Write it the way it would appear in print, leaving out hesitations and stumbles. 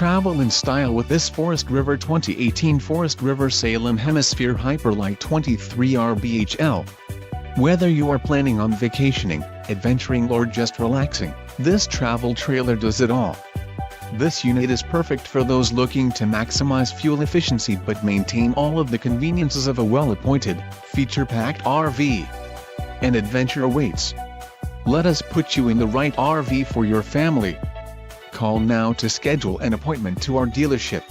Travel in style with this Forest River 2018 Forest River Salem Hemisphere Hyper-Lyte 23RBHL. Whether you are planning on vacationing, adventuring or just relaxing, this travel trailer does it all. This unit is perfect for those looking to maximize fuel efficiency but maintain all of the conveniences of a well-appointed, feature-packed RV. An adventure awaits. Let us put you in the right RV for your family. Call now to schedule an appointment to our dealership.